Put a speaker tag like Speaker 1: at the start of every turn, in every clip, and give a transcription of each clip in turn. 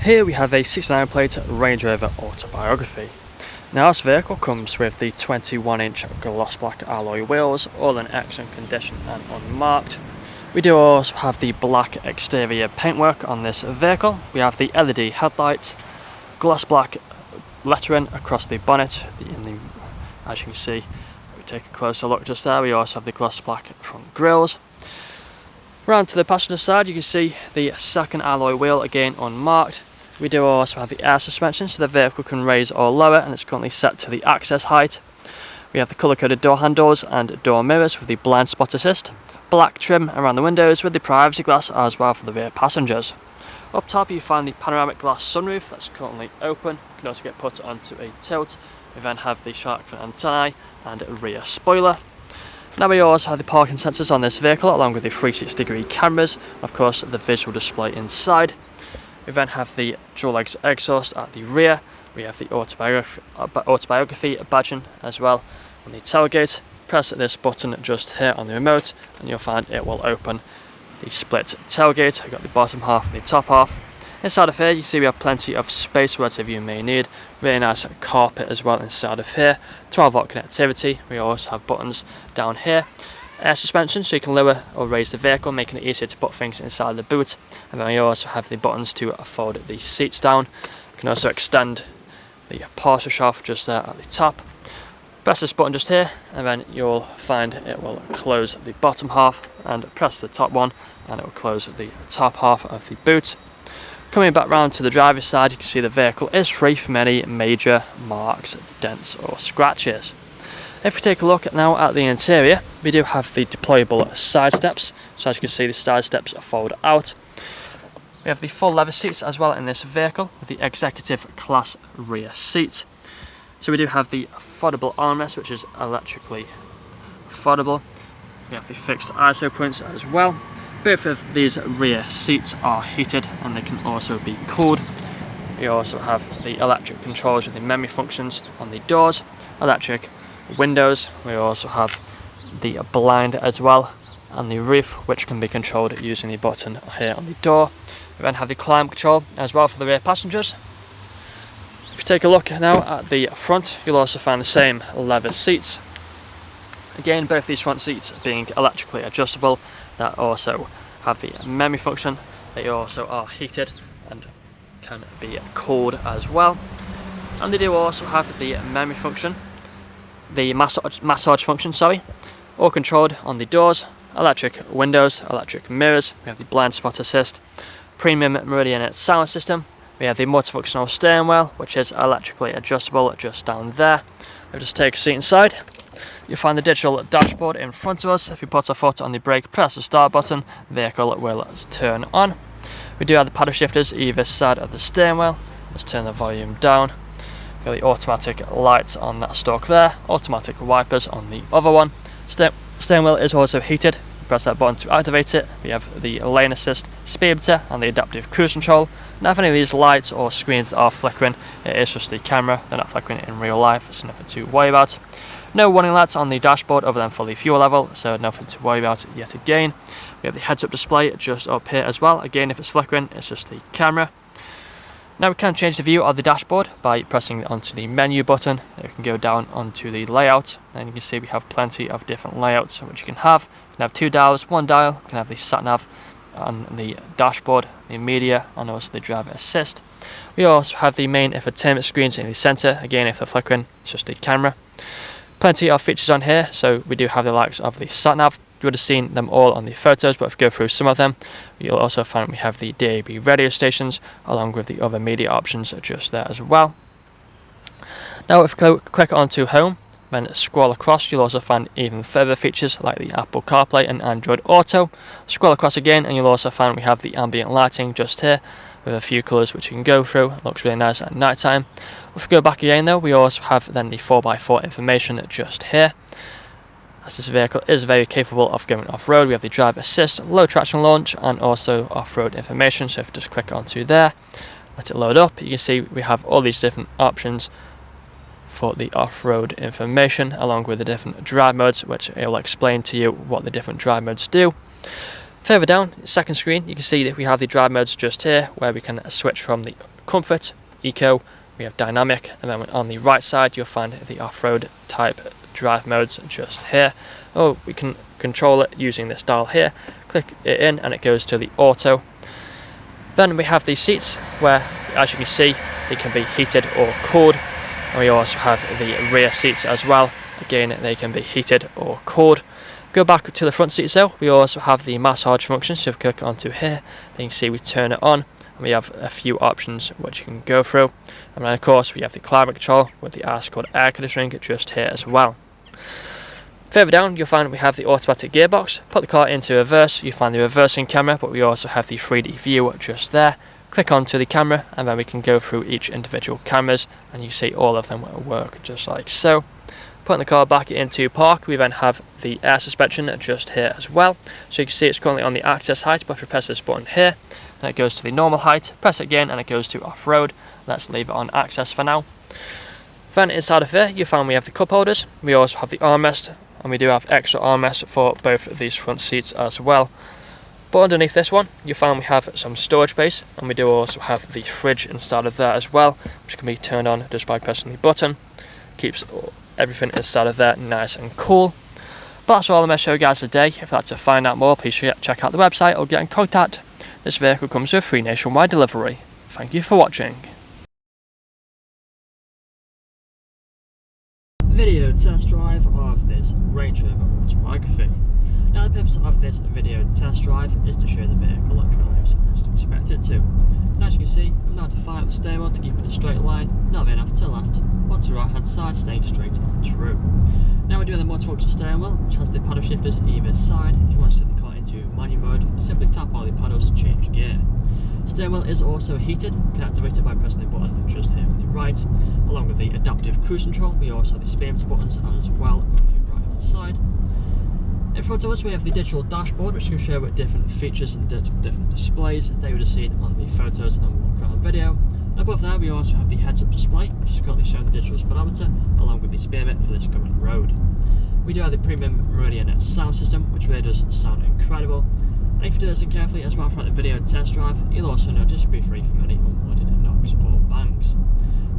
Speaker 1: Here we have a 69 plate Range Rover Autobiography. Now this vehicle comes with the 21-inch gloss black alloy wheels, all in excellent condition and unmarked. We do also have the black exterior paintwork on this vehicle. We have the LED headlights, gloss black lettering across the bonnet, as you can see, if we take a closer look just there, we also have the gloss black front grills. Round to the passenger side, you can see the second alloy wheel, again unmarked. We do also have the air suspension, so the vehicle can raise or lower, and it's currently set to the access height. We have the colour-coded door handles and door mirrors with the blind spot assist, black trim around the windows with the privacy glass as well for the rear passengers. Up top you find the panoramic glass sunroof that's currently open. It can also get put onto a tilt. We then have the shark fin antennae and a rear spoiler. Now we also have the parking sensors on this vehicle along with the 360-degree cameras, and of course the visual display inside. We then have the dual legs exhaust at the rear. We have the autobiography badging as well on the tailgate. Press this button just here on the remote and you'll find it will open the split tailgate. We've got the bottom half and the top half. Inside of here you see we have plenty of space whatever you may need. Really nice carpet as well inside of here. 12-volt connectivity. We also have buttons down here. Air suspension, so you can lower or raise the vehicle, making it easier to put things inside the boot. And then we also have the buttons to fold the seats down. You can also extend the parcel shelf just there at the top. Press this button just here and then you'll find it will close the bottom half, and press the top one and it will close the top half of the boot. Coming back round to the driver's side, you can see the vehicle is free from any major marks, dents or scratches. If we take a look now at the interior, we do have the deployable side steps. So as you can see, the side steps fold out. We have the full leather seats as well in this vehicle with the executive class rear seat. So we do have the foldable armrest, which is electrically foldable. We have the fixed ISO points as well. Both of these rear seats are heated and they can also be cooled. We also have the electric controls with the memory functions on the doors, electric windows. We also have the blind as well, and the roof, which can be controlled using the button here on the door. We then have the climate control as well for the rear passengers. If you take a look now at the front, you'll also find the same leather seats. Again, both these front seats being electrically adjustable. That also have the memory function. They also are heated and can be cooled as well. And they do also have the memory function, the massage function, all controlled on the doors, electric windows, electric mirrors. We have the blind spot assist, premium Meridian sound system. We have the multifunctional steering wheel, which is electrically adjustable just down there. We'll just take a seat inside. You'll find the digital dashboard in front of us. If you put our foot on the brake, press the start button, the vehicle will turn on. We do have the paddle shifters either side of the steering wheel. Let's turn the volume down. We've got the automatic lights on that stalk there, automatic wipers on the other one. Steering wheel is also heated. Press that button to activate it. We have the lane assist, speedometer and the adaptive cruise control. Now if any of these lights or screens are flickering, it is just the camera. They're not flickering in real life, it's nothing to worry about. No warning lights on the dashboard other than for the fuel level, so nothing to worry about yet again. We have the heads-up display just up here as well. Again, if it's flickering, it's just the camera. Now we can change the view of the dashboard by pressing onto the menu button. You can go down onto the layout, and you can see we have plenty of different layouts which you can have. You can have two dials, one dial, you can have the sat-nav on the dashboard, the media and also the driver assist. We also have the main infotainment screens in the centre. Again, if they're flickering, it's just the camera. Plenty of features on here, so we do have the likes of the sat-nav. You would have seen them all on the photos, but if you go through some of them, you'll also find we have the DAB radio stations along with the other media options just there as well. Now if you click onto home, then scroll across, you'll also find even further features like the Apple CarPlay and Android Auto. Scroll across again and you'll also find we have the ambient lighting just here with a few colours which you can go through. It looks really nice at night time. If we go back again though, we also have then the 4x4 information just here. As this vehicle is very capable of going off-road, we have the driver assist, low traction launch and also off-road information. So if you just click onto there, let it load up, you can see we have all these different options for the off-road information along with the different drive modes, which I will explain to you what the different drive modes do. Further down, second screen, you can see that we have the drive modes just here, where we can switch from the Comfort, Eco, we have Dynamic, and then on the right side you'll find the off-road type drive modes just here. Oh, we can control it using this dial here. Click it in and it goes to the auto. Then we have these seats where, as you can see, they can be heated or cooled. And we also have the rear seats as well. Again, they can be heated or cooled. Go back to the front seats though, we also have the massage function, so if you click onto here, then you can see we turn it on, and we have a few options which you can go through. And then of course we have the climate control with the ice-cold air conditioning just here as well. Further down you'll find we have the automatic gearbox. Put the car into reverse, you find the reversing camera, but we also have the 3D view just there. Click onto the camera and then we can go through each individual cameras and you see all of them will work just like so. Putting the car back into park, we then have the air suspension just here as well. So you can see it's currently on the access height, but if you press this button here, then it goes to the normal height. Press it again and it goes to off-road. Let's leave it on access for now. Then inside of here, you find we have the cup holders. We also have the armrest, and we do have extra armrests for both of these front seats as well. But underneath this one, you find we have some storage space, and we do also have the fridge inside of there as well, which can be turned on just by pressing the button. Keeps everything inside of there nice and cool. But that's all I'm going to show you guys today. If you'd like to find out more, please check out the website or get in contact. This vehicle comes with free nationwide delivery. Thank you for watching. Video test drive of this Range Rover Autobiography. Now the purpose of this video test drive is to show the vehicle literally as to expect it to. And as you can see, I'm now to fire up the steering wheel to keep it in a straight line, not veering off to the left, or to the right hand side, staying straight and true. Now we're doing the multifunction steering wheel, which has the paddle shifters either side. If you want to set the car into manual mode, simply tap all the paddles to change gear. Steering wheel is also heated, you can activate it by pressing the button just here on the right. Along with the adaptive cruise control, we also have the speedometer buttons as well on the right hand side. In front of us we have the digital dashboard, which can show different features and different displays that you would have seen on the photos and walk around video. And above that we also have the heads-up display, which is currently showing the digital speedometer along with the speed limit for this current road. We do have the premium Meridian sound system, which really does sound incredible. And if you do listen carefully as well throughout the video test drive, you'll also notice you'll be free from any unwanted knocks or bangs.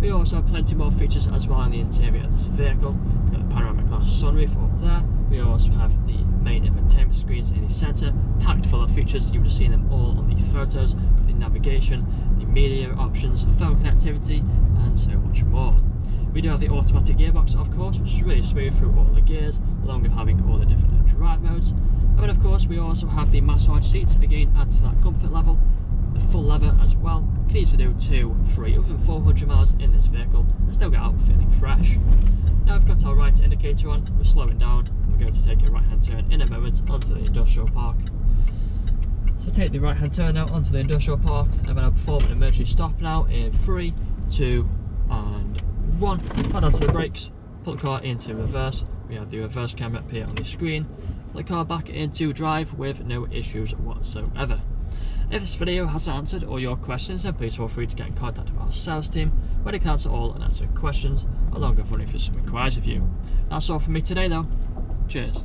Speaker 1: We also have plenty more features as well in the interior of this vehicle. We've got the panoramic glass sunroof up there. We also have the main infotainment screens in the centre, packed full of features. You would have seen them all on the photos. We've got the navigation, the media options, phone connectivity, and so much more. We do have the automatic gearbox, of course, which is really smooth through all the gears, along with having all the different drive modes. And then, of course, we also have the massage seats, again, adds to that comfort level. The full leather as well. You can easily do 2, 3, up to 400 miles in this vehicle and still get out feeling fresh. Now we've got our right indicator on, we're slowing down. We're going to take a right hand turn in a moment onto the industrial park. So take the right hand turn now onto the industrial park, and then I'll perform an emergency stop now in 3, 2 and 1. Put onto the brakes, put the car into reverse. We have the reverse camera appear on the screen. Put the car back into drive with no issues whatsoever. If this video has answered all your questions, then please feel free to get in contact with our sales team, where they can answer all and answer questions, along with running through some inquiries with you. That's all from me today though. Cheers.